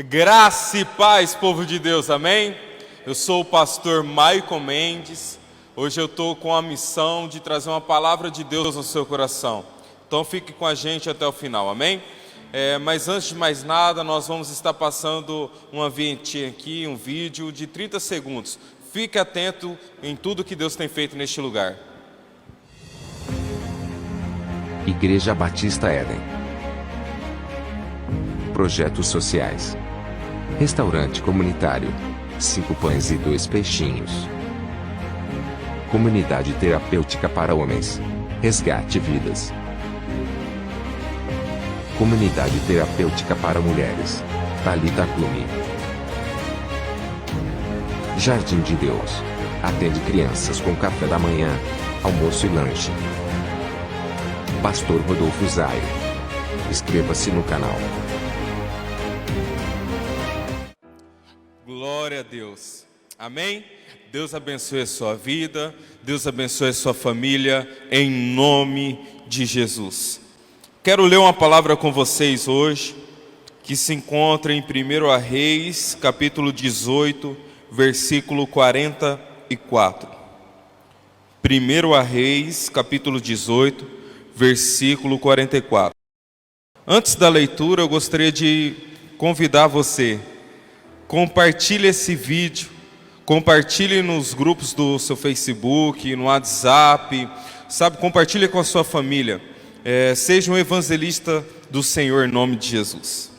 Graça e paz, povo de Deus, amém? Eu sou o pastor Maicon Mendes. Hoje eu estou com a missão de trazer uma palavra de Deus ao seu coração. Então fique com a gente até o final, amém? Mas antes de mais nada, nós vamos estar passando uma vinhetinha aqui, um vídeo de 30 segundos. Fique atento em tudo que Deus tem feito neste lugar. Igreja Batista Éden. Projetos sociais. Restaurante comunitário. 5 pães e 2 peixinhos. Comunidade terapêutica para homens. Resgate vidas. Comunidade terapêutica para mulheres. Thalita Clube. Jardim de Deus. Atende crianças com café da manhã, almoço e lanche. Pastor Rodolfo Zaio. Inscreva-se no canal. Glória a Deus, amém? Deus abençoe a sua vida, Deus abençoe a sua família, em nome de Jesus. Quero ler uma palavra com vocês hoje, que se encontra em 1 Reis, capítulo 18, versículo 44. 1 Reis, capítulo 18, versículo 44. Antes da leitura, eu gostaria de convidar você. Compartilhe esse vídeo, compartilhe nos grupos do seu Facebook, no WhatsApp, compartilhe com a sua família. Seja um evangelista do Senhor em nome de Jesus.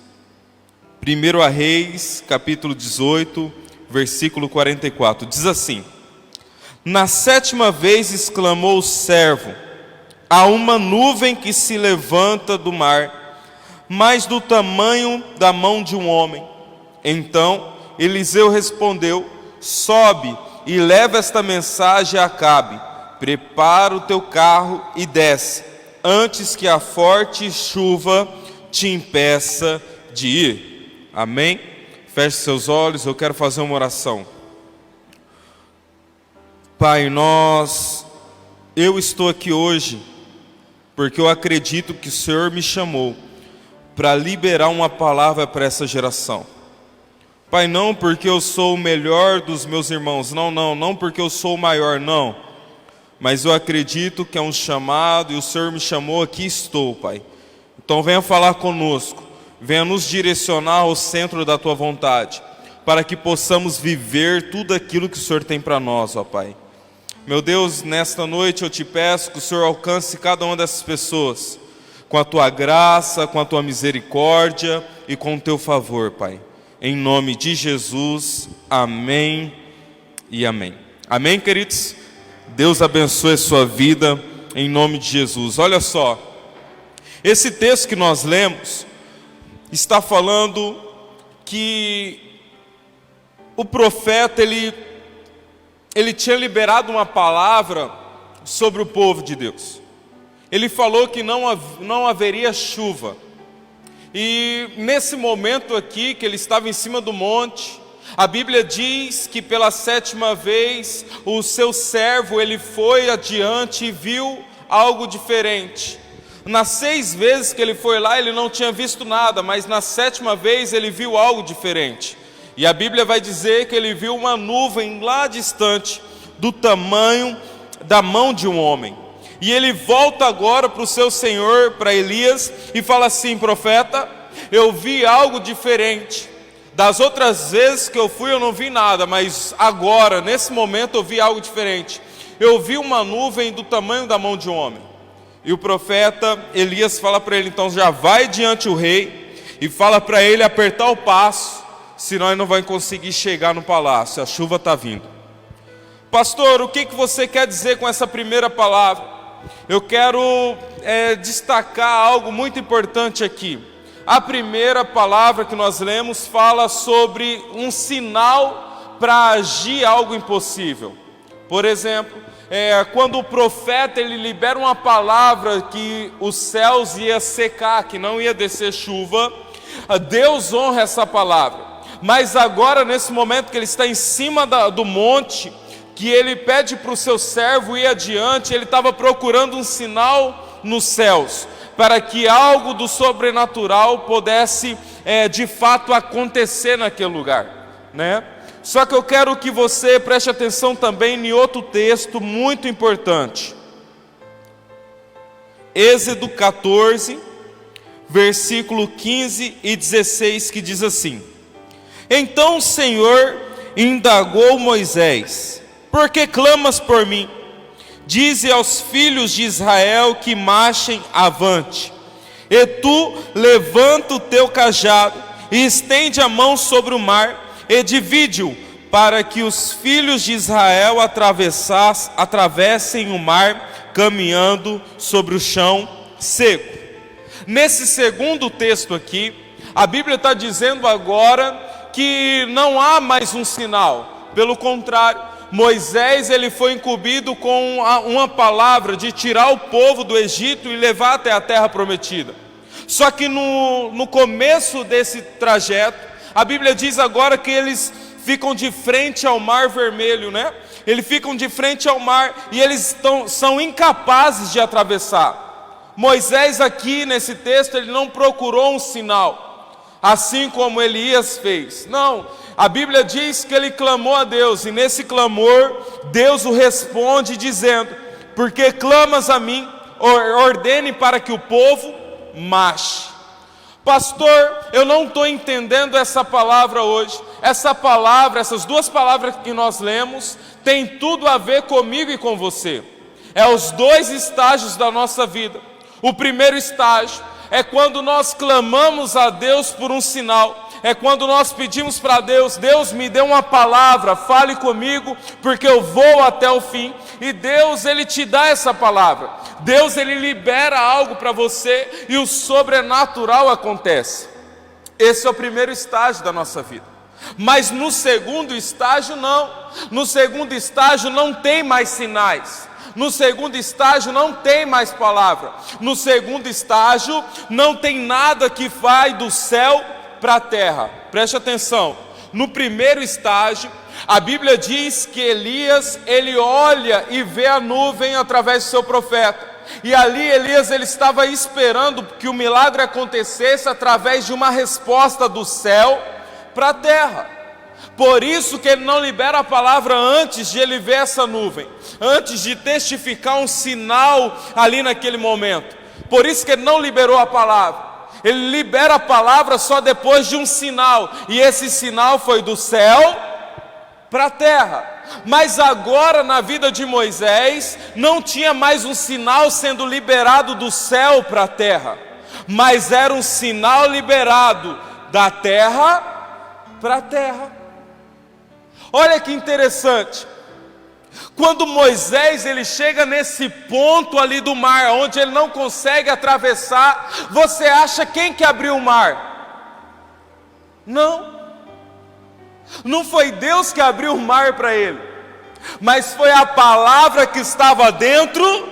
1 Reis, capítulo 18, versículo 44, diz assim: Na 7ª vez exclamou o servo: há uma nuvem que se levanta do mar, mais do tamanho da mão de um homem. Então Eliseu respondeu: sobe e leva esta mensagem a Acabe: prepara o teu carro e desce, antes que a forte chuva te impeça de ir. Amém? Feche seus olhos, eu quero fazer uma oração. Pai, eu estou aqui hoje porque eu acredito que o Senhor me chamou para liberar uma palavra para essa geração. Pai, não porque eu sou o melhor dos meus irmãos, não porque eu sou o maior, não. Mas eu acredito que é um chamado e o Senhor me chamou, aqui estou, Pai. Então venha falar conosco, venha nos direcionar ao centro da Tua vontade, para que possamos viver tudo aquilo que o Senhor tem para nós, ó Pai. Meu Deus, nesta noite eu te peço que o Senhor alcance cada uma dessas pessoas, com a Tua graça, com a Tua misericórdia e com o Teu favor, Pai. Em nome de Jesus, amém e amém. Amém, queridos? Deus abençoe a sua vida, em nome de Jesus. Olha só, esse texto que nós lemos, está falando que o profeta, ele tinha liberado uma palavra sobre o povo de Deus. Ele falou que não haveria chuva. E nesse momento aqui, que ele estava em cima do monte, a Bíblia diz que pela 7ª vez, o seu servo, ele foi adiante e viu algo diferente. Nas 6 vezes que ele foi lá, ele não tinha visto nada, mas na 7ª vez ele viu algo diferente. E a Bíblia vai dizer que ele viu uma nuvem lá distante, do tamanho da mão de um homem. E ele volta agora para o seu senhor, para Elias, e fala assim: profeta, eu vi algo diferente. Das outras vezes que eu fui eu não vi nada, mas agora, nesse momento eu vi algo diferente. Eu vi uma nuvem do tamanho da mão de um homem. E o profeta Elias fala para ele: então já vai diante o rei e fala para ele apertar o passo, senão ele não vai conseguir chegar no palácio, a chuva está vindo. Pastor, o que você quer dizer com essa primeira palavra? Eu quero destacar algo muito importante aqui. A primeira palavra que nós lemos fala sobre um sinal para agir algo impossível. Por exemplo, quando o profeta ele libera uma palavra que os céus ia secar, que não ia descer chuva, Deus honra essa palavra. Mas agora, nesse momento que ele está em cima do monte, que ele pede para o seu servo ir adiante, ele estava procurando um sinal nos céus, para que algo do sobrenatural pudesse de fato acontecer naquele lugar, né? Só que eu quero que você preste atenção também em outro texto muito importante. Êxodo 14, versículo 15 e 16, que diz assim: Então o Senhor indagou Moisés: Por que clamas por mim? Dize aos filhos de Israel que marchem avante. E tu levanta o teu cajado e estende a mão sobre o mar e divide-o, para que os filhos de Israel atravessem o mar caminhando sobre o chão seco. Nesse segundo texto aqui, a Bíblia está dizendo agora que não há mais um sinal. Pelo contrário, Moisés ele foi incumbido com uma palavra de tirar o povo do Egito e levar até a terra prometida. Só que no começo desse trajeto, a Bíblia diz agora que eles ficam de frente ao mar vermelho, né? Eles ficam de frente ao mar e eles são incapazes de atravessar. Moisés aqui nesse texto, ele não procurou um sinal, assim como Elias fez. Não, a Bíblia diz que ele clamou a Deus, e nesse clamor, Deus o responde dizendo: Porque clamas a mim, ordene para que o povo marche. Pastor, eu não estou entendendo essa palavra hoje. Essa palavra, essas duas palavras que nós lemos, tem tudo a ver comigo e com você. É os dois estágios da nossa vida. O primeiro estágio é quando nós clamamos a Deus por um sinal. É quando nós pedimos para Deus: Deus, me dê uma palavra, fale comigo, porque eu vou até o fim. E Deus, Ele te dá essa palavra. Deus, Ele libera algo para você e o sobrenatural acontece. Esse é o primeiro estágio da nossa vida. Mas no segundo estágio não. No segundo estágio não tem mais sinais. No segundo estágio não tem mais palavra. No segundo estágio não tem nada que vai do céu para a terra. Preste atenção. No primeiro estágio, a Bíblia diz que Elias, ele olha e vê a nuvem através do seu profeta. E ali Elias, ele estava esperando que o milagre acontecesse através de uma resposta do céu para a terra. Por isso que ele não libera a palavra antes de ele ver essa nuvem, antes de testificar um sinal ali naquele momento. Por isso que ele não liberou a palavra. Ele libera a palavra só depois de um sinal, e esse sinal foi do céu para a terra. Mas agora na vida de Moisés não tinha mais um sinal sendo liberado do céu para a terra, mas era um sinal liberado da terra para a terra. Olha que interessante. Quando Moisés ele chega nesse ponto ali do mar, onde ele não consegue atravessar, você acha quem que abriu o mar? Não foi Deus que abriu o mar para ele, mas foi a palavra que estava dentro,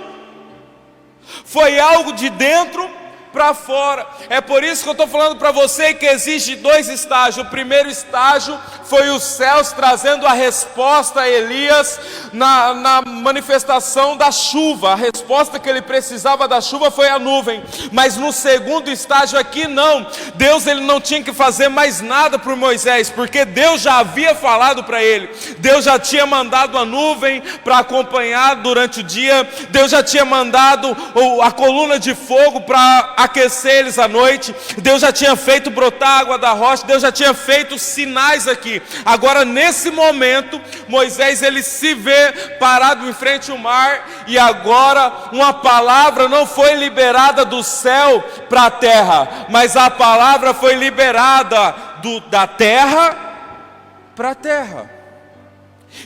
foi algo de dentro para fora. É por isso que eu estou falando para você que existe dois estágios. O primeiro estágio foi os céus trazendo a resposta a Elias na manifestação da chuva. A resposta que ele precisava da chuva foi a nuvem. Mas no segundo estágio aqui não. Deus ele não tinha que fazer mais nada por Moisés, porque Deus já havia falado para ele. Deus já tinha mandado a nuvem para acompanhar durante o dia. Deus já tinha mandado a coluna de fogo para aquecer eles à noite. Deus já tinha feito brotar água da rocha. Deus já tinha feito sinais aqui. Agora nesse momento Moisés ele se vê parado em frente ao mar, e agora uma palavra não foi liberada do céu para a terra, mas a palavra foi liberada da terra para a terra.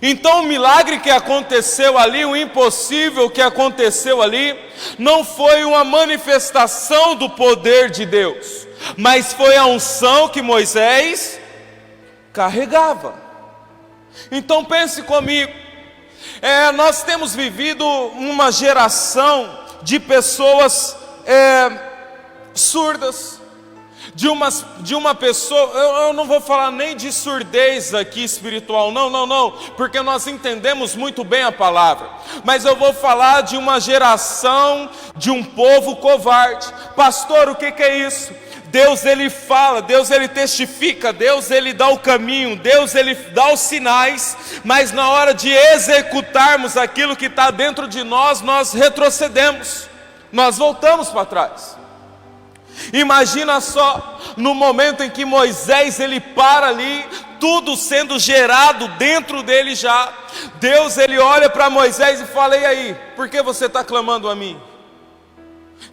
Então o milagre que aconteceu ali, o impossível que aconteceu ali, não foi uma manifestação do poder de Deus, mas foi a unção que Moisés carregava. Então pense comigo, nós temos vivido uma geração de pessoas surdas. de uma pessoa, eu não vou falar nem de surdez aqui espiritual, não, porque nós entendemos muito bem a palavra, mas eu vou falar de uma geração, de um povo covarde. Pastor, o que é isso? Deus ele fala, Deus ele testifica, Deus ele dá o caminho, Deus ele dá os sinais, mas na hora de executarmos aquilo que está dentro de nós, nós retrocedemos, nós voltamos para trás. Imagina só, no momento em que Moisés ele para ali, tudo sendo gerado dentro dele já, Deus ele olha para Moisés e fala: e aí, por que você está clamando a mim?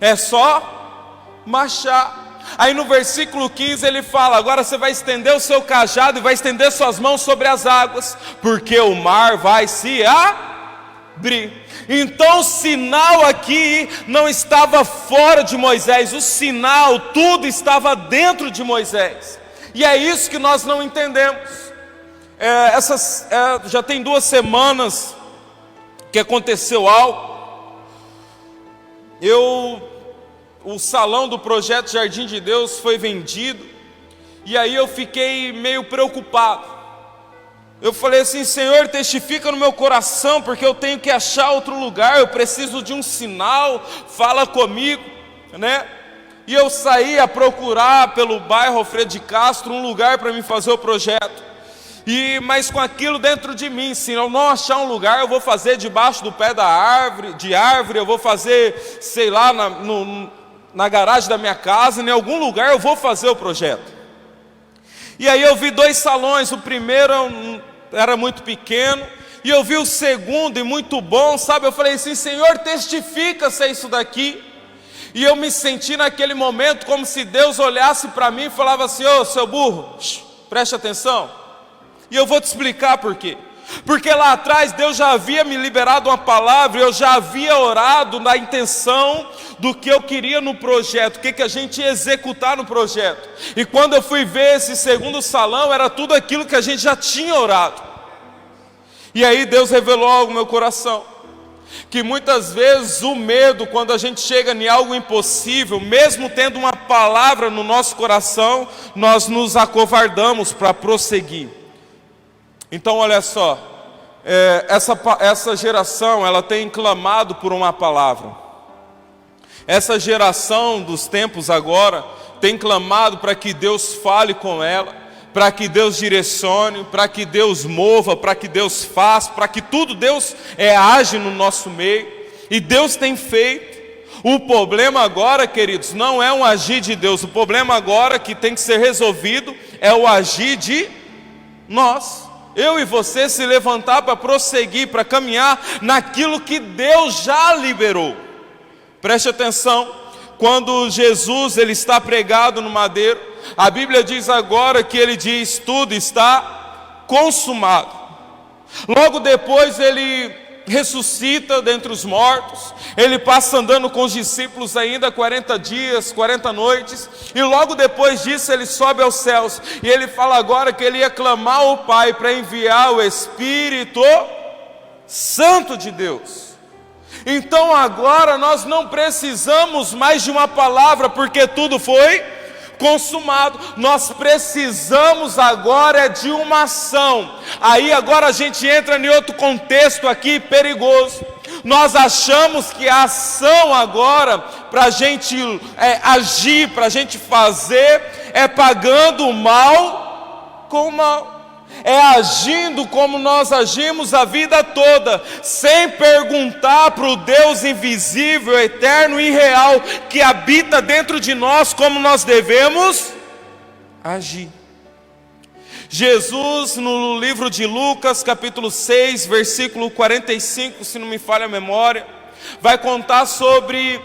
É só marchar. Aí no versículo 15 ele fala: agora você vai estender o seu cajado e vai estender suas mãos sobre as águas, porque o mar vai se abrir. Então o sinal aqui não estava fora de Moisés, o sinal, tudo estava dentro de Moisés. E é isso que nós não entendemos. Já tem 2 semanas que aconteceu algo. O salão do projeto Jardim de Deus foi vendido, e aí eu fiquei meio preocupado. Eu falei assim: Senhor, testifica no meu coração, porque eu tenho que achar outro lugar, eu preciso de um sinal, fala comigo, né? E eu saí a procurar pelo bairro Alfredo de Castro um lugar para me fazer o projeto. Mas com aquilo dentro de mim, se eu não achar um lugar, eu vou fazer debaixo do pé da árvore, eu vou fazer, sei lá, na garagem da minha casa, em algum lugar eu vou fazer o projeto. E aí eu vi 2 salões, o primeiro era muito pequeno, e eu vi o segundo e muito bom, sabe? Eu falei assim: Senhor, testifica se é isso daqui. E eu me senti naquele momento como se Deus olhasse para mim e falava assim: ô seu burro, preste atenção. E eu vou te explicar por quê. Porque lá atrás Deus já havia me liberado uma palavra, eu já havia orado na intenção do que eu queria no projeto, o que a gente ia executar no projeto. E quando eu fui ver esse segundo salão, era tudo aquilo que a gente já tinha orado. E aí Deus revelou algo no meu coração, que muitas vezes o medo, quando a gente chega em algo impossível, mesmo tendo uma palavra no nosso coração, nós nos acovardamos para prosseguir. Então olha só, essa geração, ela tem clamado por uma palavra. Essa geração dos tempos agora tem clamado para que Deus fale com ela, para que Deus direcione, para que Deus mova, para que Deus faça, para que tudo Deus age no nosso meio. E Deus tem feito. O problema agora, queridos, não é um agir de Deus. O problema agora que tem que ser resolvido é o agir de nós. Eu e você se levantar para prosseguir, para caminhar naquilo que Deus já liberou. Preste atenção, quando Jesus ele está pregado no madeiro, a Bíblia diz agora que ele diz: tudo está consumado. Logo depois ele ressuscita dentre os mortos, ele passa andando com os discípulos ainda 40 dias, 40 noites, e logo depois disso ele sobe aos céus, e ele fala agora que ele ia clamar ao Pai para enviar o Espírito Santo de Deus. Então agora nós não precisamos mais de uma palavra, porque tudo foi consumado. Nós precisamos agora de uma ação. Aí agora a gente entra em outro contexto aqui perigoso. Nós achamos que a ação agora para a gente agir, para a gente fazer, é pagando o mal com o mal. É agindo como nós agimos a vida toda, sem perguntar para o Deus invisível, eterno e real, que habita dentro de nós, como nós devemos agir. Jesus, no livro de Lucas, capítulo 6, versículo 45, se não me falha a memória, vai contar sobre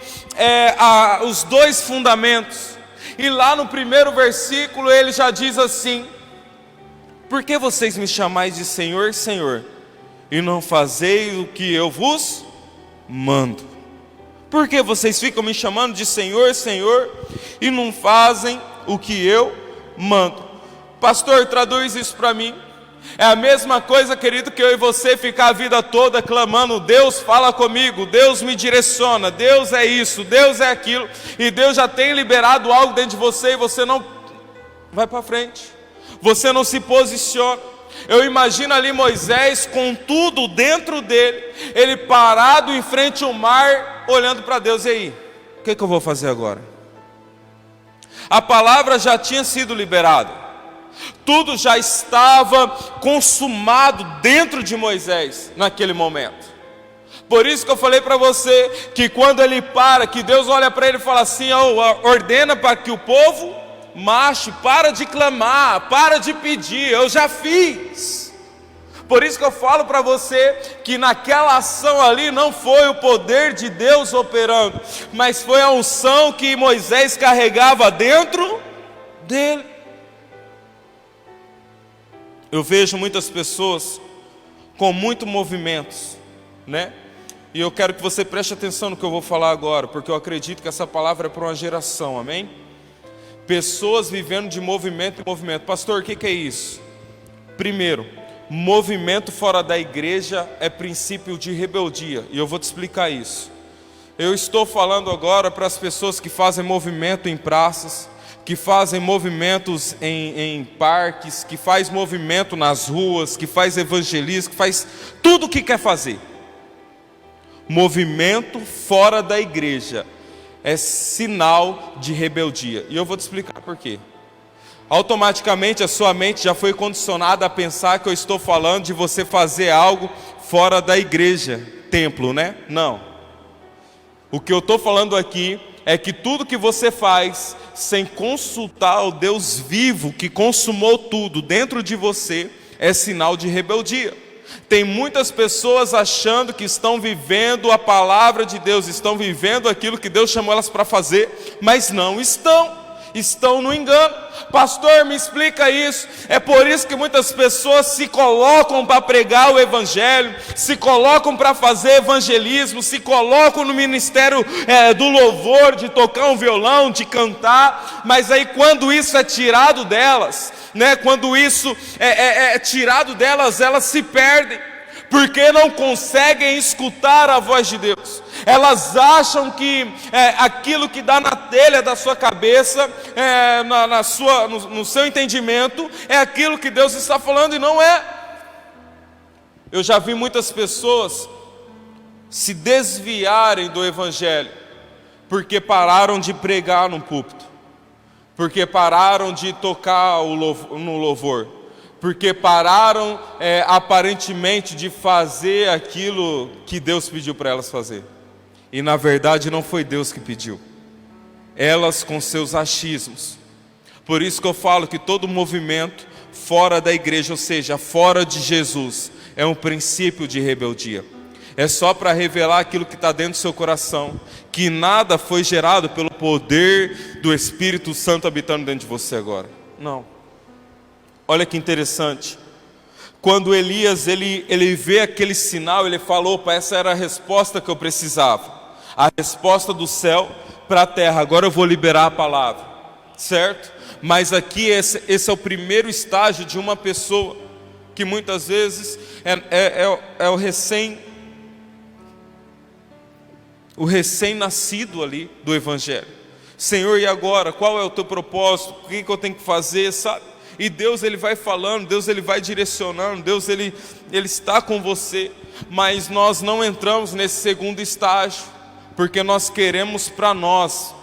os 2 fundamentos. E lá no primeiro versículo ele já diz assim: por que vocês me chamais de Senhor, Senhor, e não fazeis o que eu vos mando? Por que vocês ficam me chamando de Senhor, Senhor, e não fazem o que eu mando? Pastor, traduz isso para mim. É a mesma coisa, querido, que eu e você ficar a vida toda clamando: Deus fala comigo, Deus me direciona, Deus é isso, Deus é aquilo, e Deus já tem liberado algo dentro de você e você não vai para frente, você não se posiciona. Eu imagino ali Moisés com tudo dentro dele, ele parado em frente ao mar, olhando para Deus: e aí, o que eu vou fazer agora? A palavra já tinha sido liberada, tudo já estava consumado dentro de Moisés naquele momento. Por isso que eu falei para você que quando ele para, que Deus olha para ele e fala assim: ordena para que o povo marche, para de clamar, para de pedir, eu já fiz. Por isso que eu falo para você que naquela ação ali não foi o poder de Deus operando, mas foi a unção que Moisés carregava dentro dele. Eu vejo muitas pessoas com muitos movimentos, né? E eu quero que você preste atenção no que eu vou falar agora, porque eu acredito que essa palavra é para uma geração, amém? Pessoas vivendo de movimento em movimento. Pastor, o que é isso? Primeiro, movimento fora da igreja é princípio de rebeldia, e eu vou te explicar isso. Eu estou falando agora para as pessoas que fazem movimento em praças, que fazem movimentos em parques, que faz movimento nas ruas, que faz evangelismo, que faz tudo o que quer fazer. Movimento fora da igreja é sinal de rebeldia, e eu vou te explicar por quê. Automaticamente a sua mente já foi condicionada a pensar que eu estou falando de você fazer algo fora da igreja, templo, né? Não. O que eu estou falando aqui é que tudo que você faz sem consultar o Deus vivo que consumou tudo dentro de você é sinal de rebeldia. Tem muitas pessoas achando que estão vivendo a palavra de Deus, estão vivendo aquilo que Deus chamou elas para fazer, mas não estão no engano. Pastor, me explica isso. É por isso que muitas pessoas se colocam para pregar o evangelho, se colocam para fazer evangelismo, se colocam no ministério do louvor, de tocar um violão, de cantar, mas aí quando isso é tirado delas, né, quando isso é tirado delas, elas se perdem, porque não conseguem escutar a voz de Deus. Elas acham que aquilo que dá na telha da sua cabeça, no seu entendimento, é aquilo que Deus está falando, e não é. Eu já vi muitas pessoas se desviarem do evangelho, porque pararam de pregar no púlpito, porque pararam de tocar no louvor, porque pararam aparentemente de fazer aquilo que Deus pediu para elas fazer. E na verdade não foi Deus que pediu, elas com seus achismos. Por isso que eu falo que todo movimento fora da igreja, ou seja, fora de Jesus, é um princípio de rebeldia. É só para revelar aquilo que está dentro do seu coração, que nada foi gerado pelo poder do Espírito Santo habitando dentro de você agora. Não. Olha que interessante. Quando Elias ele vê aquele sinal, ele falou: opa, essa era a resposta que eu precisava, a resposta do céu para a terra. Agora eu vou liberar a palavra, certo? Mas aqui esse é o primeiro estágio de uma pessoa que muitas vezes é o recém-nascido ali do evangelho. Senhor, e agora? Qual é o teu propósito? O que eu tenho que fazer, sabe? E Deus ele vai falando, Deus ele vai direcionando, Deus ele está com você. Mas nós não entramos nesse segundo estágio, porque nós queremos para nós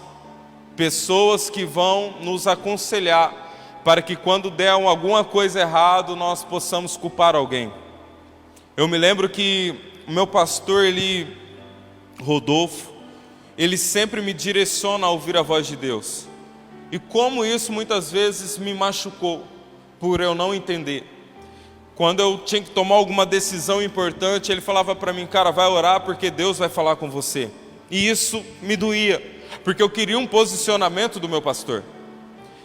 pessoas que vão nos aconselhar, para que quando der alguma coisa errada, nós possamos culpar alguém. Eu me lembro que o meu pastor, Rodolfo, ele sempre me direciona a ouvir a voz de Deus. E como isso muitas vezes me machucou, por eu não entender. Quando eu tinha que tomar alguma decisão importante, ele falava para mim: cara, vai orar porque Deus vai falar com você. E isso me doía, porque eu queria um posicionamento do meu pastor.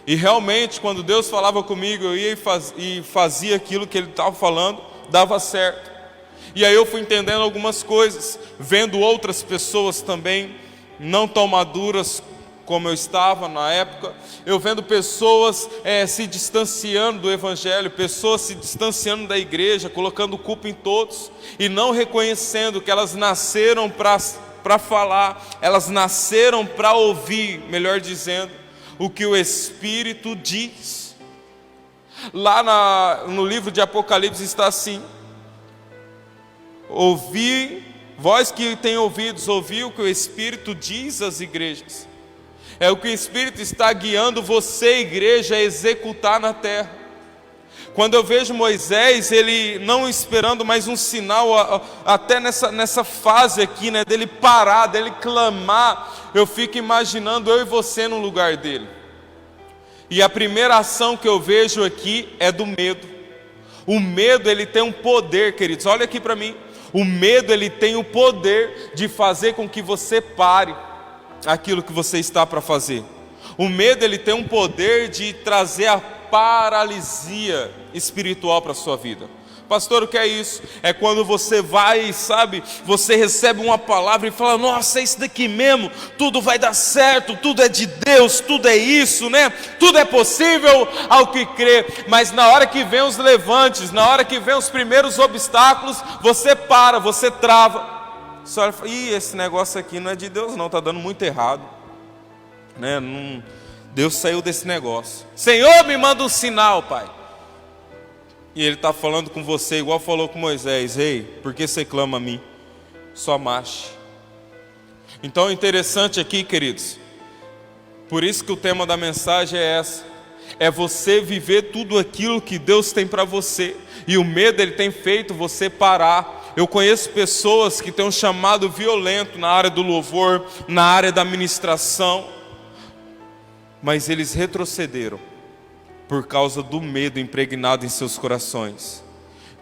E realmente, quando Deus falava comigo, eu ia e fazia aquilo que Ele estava falando, dava certo. E aí eu fui entendendo algumas coisas, vendo outras pessoas também, não tão maduras como eu estava na época, eu vendo pessoas se distanciando do Evangelho, pessoas se distanciando da igreja, colocando culpa em todos, e não reconhecendo que elas nasceram para falar, elas nasceram para ouvir, melhor dizendo, o que o Espírito diz. Lá no livro de Apocalipse está assim: vós que tem ouvidos, ouvi o que o Espírito diz às igrejas. É o que o Espírito está guiando você, igreja, a executar na terra. Quando eu vejo Moisés, ele não esperando mais um sinal, até nessa fase aqui, né, dele parar, dele clamar, eu fico imaginando eu e você no lugar dele. E a primeira ação que eu vejo aqui é do medo. O medo, ele tem um poder, queridos, olha aqui para mim. O medo, ele tem o poder de fazer com que você pare aquilo que você está para fazer. O medo, ele tem um poder de trazer a paralisia espiritual para a sua vida. Pastor, o que é isso? É quando você vai, sabe, você recebe uma palavra e fala: nossa, é isso daqui mesmo, tudo vai dar certo, tudo é de Deus, tudo é isso, né? Tudo é possível ao que crê. Mas na hora que vem os levantes, na hora que vem os primeiros obstáculos, você para, você trava. Você olha e fala: ih, esse negócio aqui não é de Deus não, está dando muito errado, né? Deus saiu desse negócio. Senhor, me manda um sinal, Pai. E Ele está falando com você igual falou com Moisés: ei, por que você clama a mim? Só marche. Então é interessante aqui, queridos, por isso que o tema da mensagem é essa: é você viver tudo aquilo que Deus tem para você. E o medo, ele tem feito você parar. Eu conheço pessoas que têm um chamado violento na área do louvor, na área da ministração, mas eles retrocederam por causa do medo impregnado em seus corações,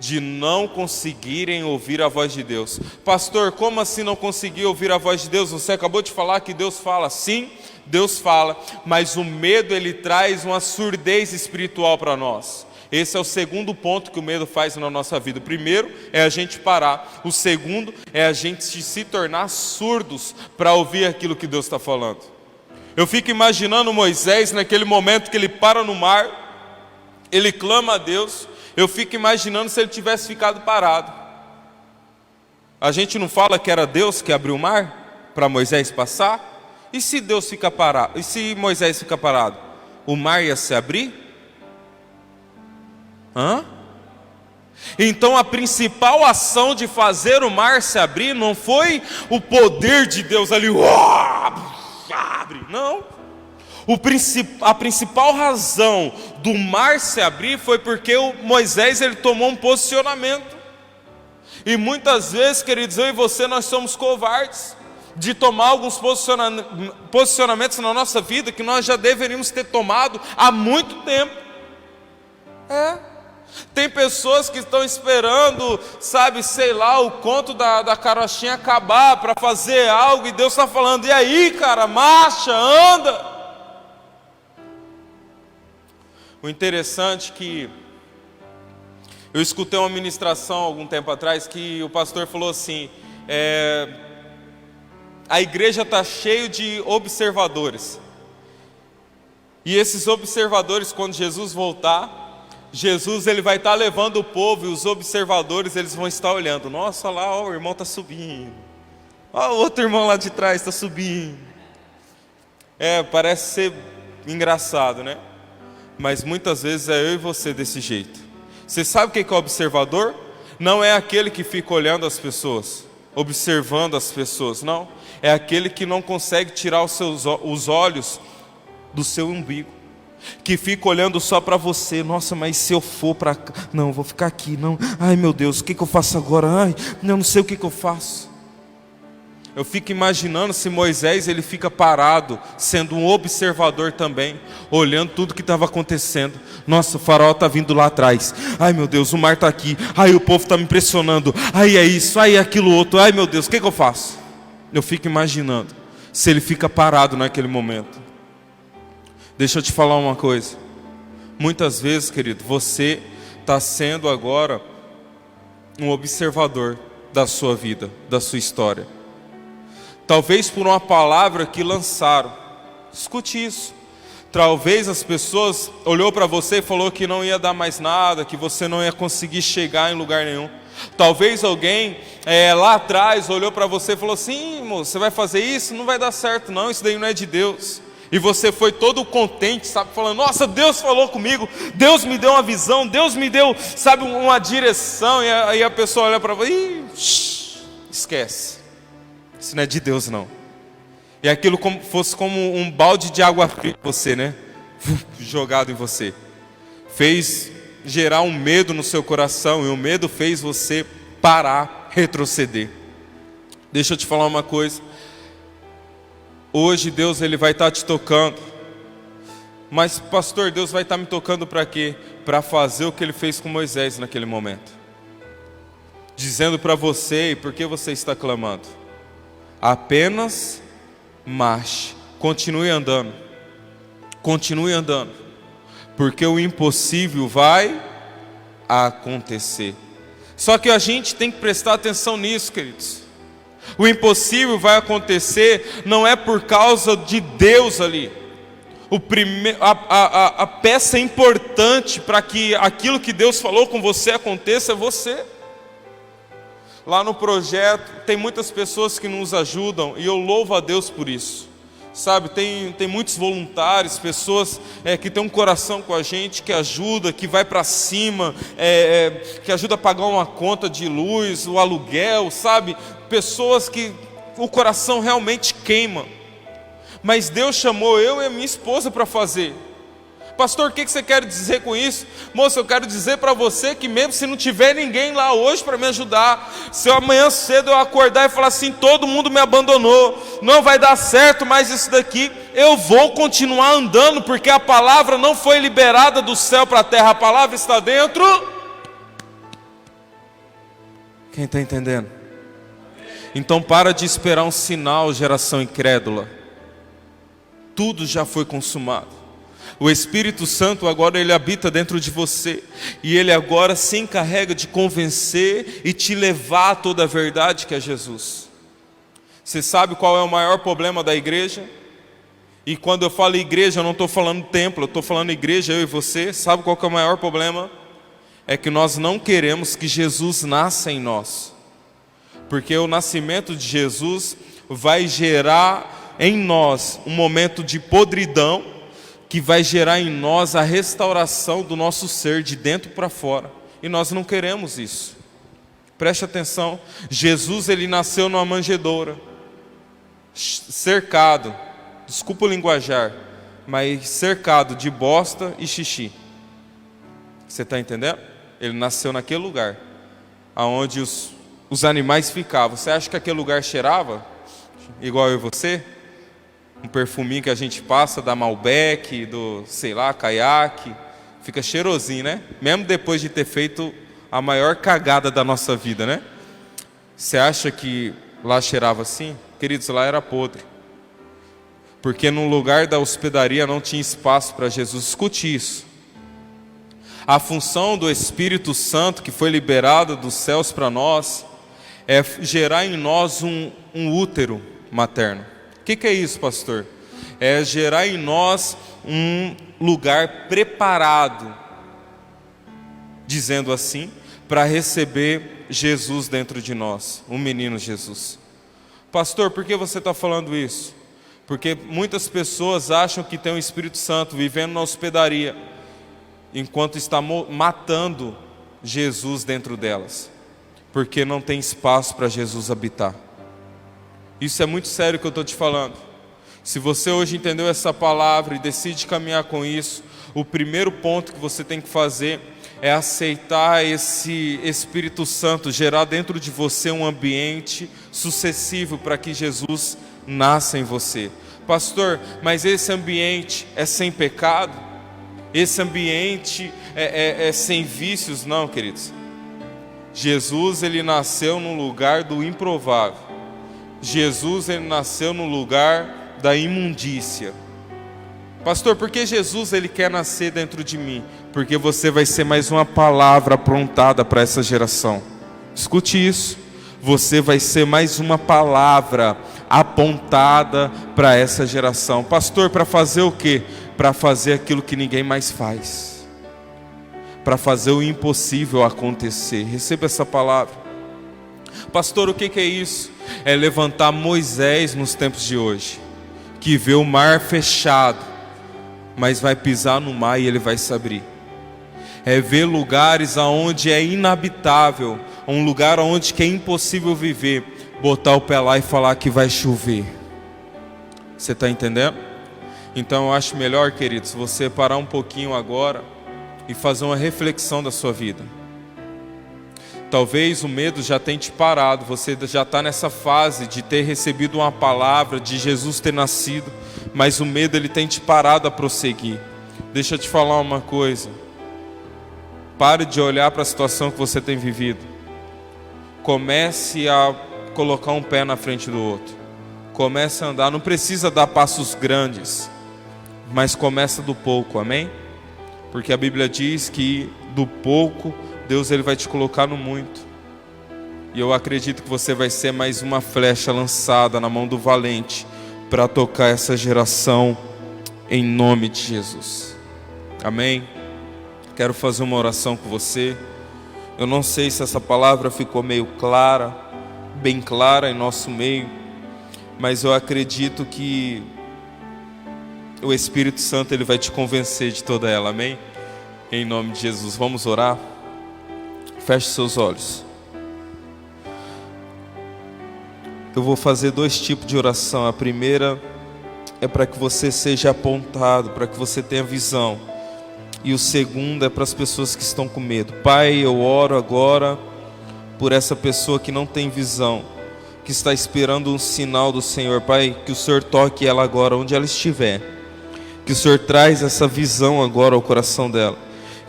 de não conseguirem ouvir a voz de Deus. Pastor, como assim não conseguir ouvir a voz de Deus? Você acabou de falar que Deus fala. Sim, Deus fala, mas o medo, ele traz uma surdez espiritual para nós. Esse é o segundo ponto que o medo faz na nossa vida. O primeiro é a gente parar. O segundo é a gente se tornar surdos para ouvir aquilo que Deus está falando. Eu fico imaginando Moisés naquele momento que ele para no mar, ele clama a Deus. Eu fico imaginando se ele tivesse ficado parado. A gente não fala que era Deus que abriu o mar para Moisés passar? E se Deus fica parado? E se Moisés fica parado? O mar ia se abrir? Então a principal ação de fazer o mar se abrir não foi o poder de Deus ali, abre, não. A principal razão do mar se abrir foi porque o Moisés, ele tomou um posicionamento. E muitas vezes, queridos, eu e você, nós somos covardes de tomar alguns posicionamentos na nossa vida que nós já deveríamos ter tomado há muito tempo. Tem pessoas que estão esperando, sabe, sei lá, o conto da carochinha acabar para fazer algo, e Deus está falando: e aí, cara, marcha, anda. O interessante é que eu escutei uma ministração algum tempo atrás que o pastor falou assim: a igreja está cheia de observadores, e esses observadores, quando Jesus voltar, Jesus, ele vai estar levando o povo, e os observadores, eles vão estar olhando: nossa, lá, ó, o irmão está subindo, ó, o outro irmão lá de trás está subindo. Parece ser engraçado, né? Mas muitas vezes é eu e você desse jeito. Você sabe o que é observador? Não é aquele que fica olhando as pessoas, observando as pessoas, não. É aquele que não consegue tirar os olhos do seu umbigo, que fica olhando só para você. Nossa, mas se eu for para cá, não, eu vou ficar aqui, não. Ai meu Deus, o que eu faço agora? Ai, eu não sei o que eu faço. Eu fico imaginando se Moisés, ele fica parado, sendo um observador também, olhando tudo que estava acontecendo. Nossa, o farol está vindo lá atrás. Ai meu Deus, o mar está aqui. Ai, o povo está me impressionando. Ai, é isso, ai, é aquilo outro. Ai meu Deus, o que eu faço? Eu fico imaginando se ele fica parado naquele momento. Deixa eu te falar uma coisa. Muitas vezes, querido, você está sendo agora um observador da sua vida, da sua história. Talvez por uma palavra que lançaram, Escute isso. Talvez as pessoas olhou para você e falou que não ia dar mais nada, que você não ia conseguir chegar em lugar nenhum. Talvez alguém lá atrás olhou para você e falou assim: moço, você vai fazer isso? Não vai dar certo não, isso daí não é de Deus. E você foi todo contente, sabe, falando: nossa, Deus falou comigo, Deus me deu uma visão, Deus me deu, sabe, uma direção. E aí a pessoa olha para você e esquece, isso não é de Deus não. E aquilo fosse como um balde de água fria em você, né? Jogado em você. Fez gerar um medo no seu coração, e o medo fez você parar, retroceder. Deixa eu te falar uma coisa. Hoje Deus ele vai estar te tocando. Mas pastor, Deus vai estar me tocando para quê? Para fazer o que Ele fez com Moisés naquele momento. Dizendo para você: e por que você está clamando? Apenas marche, continue andando, porque o impossível vai acontecer. Só que a gente tem que prestar atenção nisso, queridos. O impossível vai acontecer não é por causa de Deus ali. A peça importante para que aquilo que Deus falou com você aconteça é você. Lá no projeto tem muitas pessoas que nos ajudam e eu louvo a Deus por isso. Sabe, tem muitos voluntários, pessoas que têm um coração com a gente, que ajuda, que vai para cima, que ajuda a pagar uma conta de luz, o aluguel, sabe? Pessoas que o coração realmente queima. Mas Deus chamou eu e a minha esposa para fazer. Pastor, o que você quer dizer com isso? Moça, eu quero dizer para você que mesmo se não tiver ninguém lá hoje para me ajudar, se eu amanhã cedo eu acordar e falar assim: todo mundo me abandonou, não vai dar certo mais isso daqui, eu vou continuar andando, porque a palavra não foi liberada do céu para a terra, a palavra está dentro. Quem está entendendo? Então para de esperar um sinal, geração incrédula. Tudo já foi consumado. O Espírito Santo agora ele habita dentro de você, e ele agora se encarrega de convencer e te levar a toda a verdade que é Jesus. Você sabe qual é o maior problema da igreja? E quando eu falo igreja, eu não estou falando templo, eu estou falando igreja, eu e você. Sabe qual que é o maior problema? É que nós não queremos que Jesus nasça em nós, porque o nascimento de Jesus vai gerar em nós um momento de podridão, que vai gerar em nós a restauração do nosso ser de dentro para fora. E nós não queremos isso. Preste atenção. Jesus ele nasceu numa manjedoura, cercado, desculpa o linguajar, mas cercado de bosta e xixi. Você está entendendo? Ele nasceu naquele lugar, aonde os animais ficavam. Você acha que aquele lugar cheirava igual eu e você? Um perfuminho que a gente passa da Malbec, do, sei lá, caiaque, fica cheirosinho, né? Mesmo depois de ter feito a maior cagada da nossa vida, né? Você acha que lá cheirava assim? Queridos, lá era podre. Porque no lugar da hospedaria não tinha espaço para Jesus. Escute isso. A função do Espírito Santo que foi liberada dos céus para nós é gerar em nós um útero materno. O que é isso, pastor? É gerar em nós um lugar preparado, dizendo assim, para receber Jesus dentro de nós, o menino Jesus. Pastor, por que você está falando isso? Porque muitas pessoas acham que tem o Espírito Santo vivendo na hospedaria, enquanto está matando Jesus dentro delas, porque não tem espaço para Jesus habitar. Isso é muito sério que eu estou te falando. Se você hoje entendeu essa palavra e decide caminhar com isso, o primeiro ponto que você tem que fazer é aceitar esse Espírito Santo, gerar dentro de você um ambiente sucessivo para que Jesus nasça em você. Pastor, mas esse ambiente é sem pecado? Esse ambiente é sem vícios? Não, queridos. Jesus ele nasceu no lugar do improvável. Jesus ele nasceu no lugar da imundícia. Pastor, por que Jesus ele quer nascer dentro de mim? Porque você vai ser mais uma palavra aprontada para essa geração. Escute isso. Você vai ser mais uma palavra apontada para essa geração. Pastor, para fazer o quê? Para fazer aquilo que ninguém mais faz, para fazer o impossível acontecer. Receba essa palavra. Pastor, o que é isso? É levantar Moisés nos tempos de hoje, que vê o mar fechado, mas vai pisar no mar e ele vai se abrir. É ver lugares aonde é inabitável, um lugar onde que é impossível viver, botar o pé lá e falar que vai chover. Você está entendendo? Então eu acho melhor, queridos, você parar um pouquinho agora e fazer uma reflexão da sua vida. Talvez o medo já tenha te parado, você já está nessa fase de ter recebido uma palavra, de Jesus ter nascido, mas o medo ele tem te parado a prosseguir. Deixa eu te falar uma coisa. Pare de olhar para a situação que você tem vivido. Comece a colocar um pé na frente do outro. Comece a andar, não precisa dar passos grandes, mas começa do pouco, amém? Porque a Bíblia diz que do pouco Deus ele vai te colocar no muito. E eu acredito que você vai ser mais uma flecha lançada na mão do valente para tocar essa geração em nome de Jesus. Amém? Quero fazer uma oração com você. Eu não sei se essa palavra ficou meio clara, bem clara em nosso meio, mas eu acredito que o Espírito Santo ele vai te convencer de toda ela, amém? Em nome de Jesus, vamos orar? Feche seus olhos. Eu vou fazer 2 tipos de oração. A primeira é para que você seja apontado, para que você tenha visão. E o segundo é para as pessoas que estão com medo. Pai, eu oro agora por essa pessoa que não tem visão, que está esperando um sinal do Senhor. Pai, que o Senhor toque ela agora onde ela estiver. Que o Senhor traz essa visão agora ao coração dela.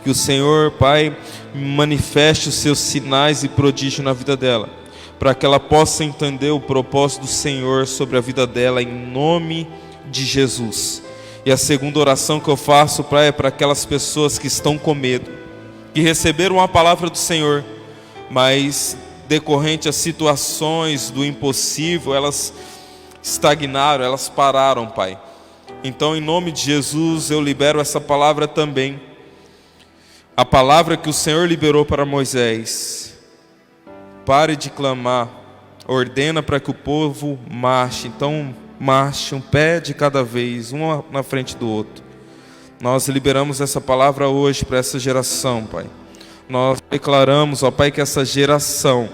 Que o Senhor, Pai, manifeste os seus sinais e prodígios na vida dela, para que ela possa entender o propósito do Senhor sobre a vida dela, em nome de Jesus. E a segunda oração que eu faço, Pai, é para aquelas pessoas que estão com medo, que receberam a palavra do Senhor, mas decorrente às situações do impossível, elas estagnaram, elas pararam, Pai. Então, em nome de Jesus, eu libero essa palavra também. A palavra que o Senhor liberou para Moisés. Pare de clamar, ordena para que o povo marche. Então marche um pé de cada vez, um na frente do outro. Nós liberamos essa palavra hoje para essa geração, Pai. Nós declaramos, ó Pai, que essa geração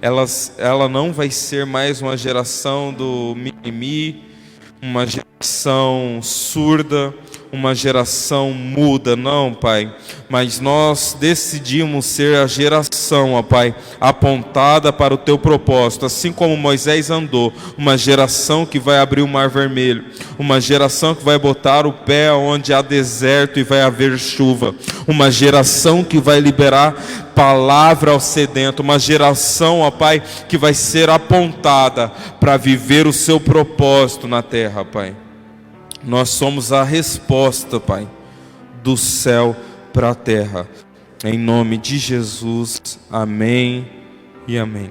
ela não vai ser mais uma geração do mimimi, uma geração surda, uma geração muda, não, Pai, mas nós decidimos ser a geração, ó Pai, apontada para o Teu propósito, assim como Moisés andou, uma geração que vai abrir o mar vermelho, uma geração que vai botar o pé onde há deserto e vai haver chuva, uma geração que vai liberar palavra ao sedento, uma geração, ó Pai, que vai ser apontada para viver o Seu propósito na terra, Pai. Nós somos a resposta, Pai, do céu para a terra. Em nome de Jesus, amém e amém.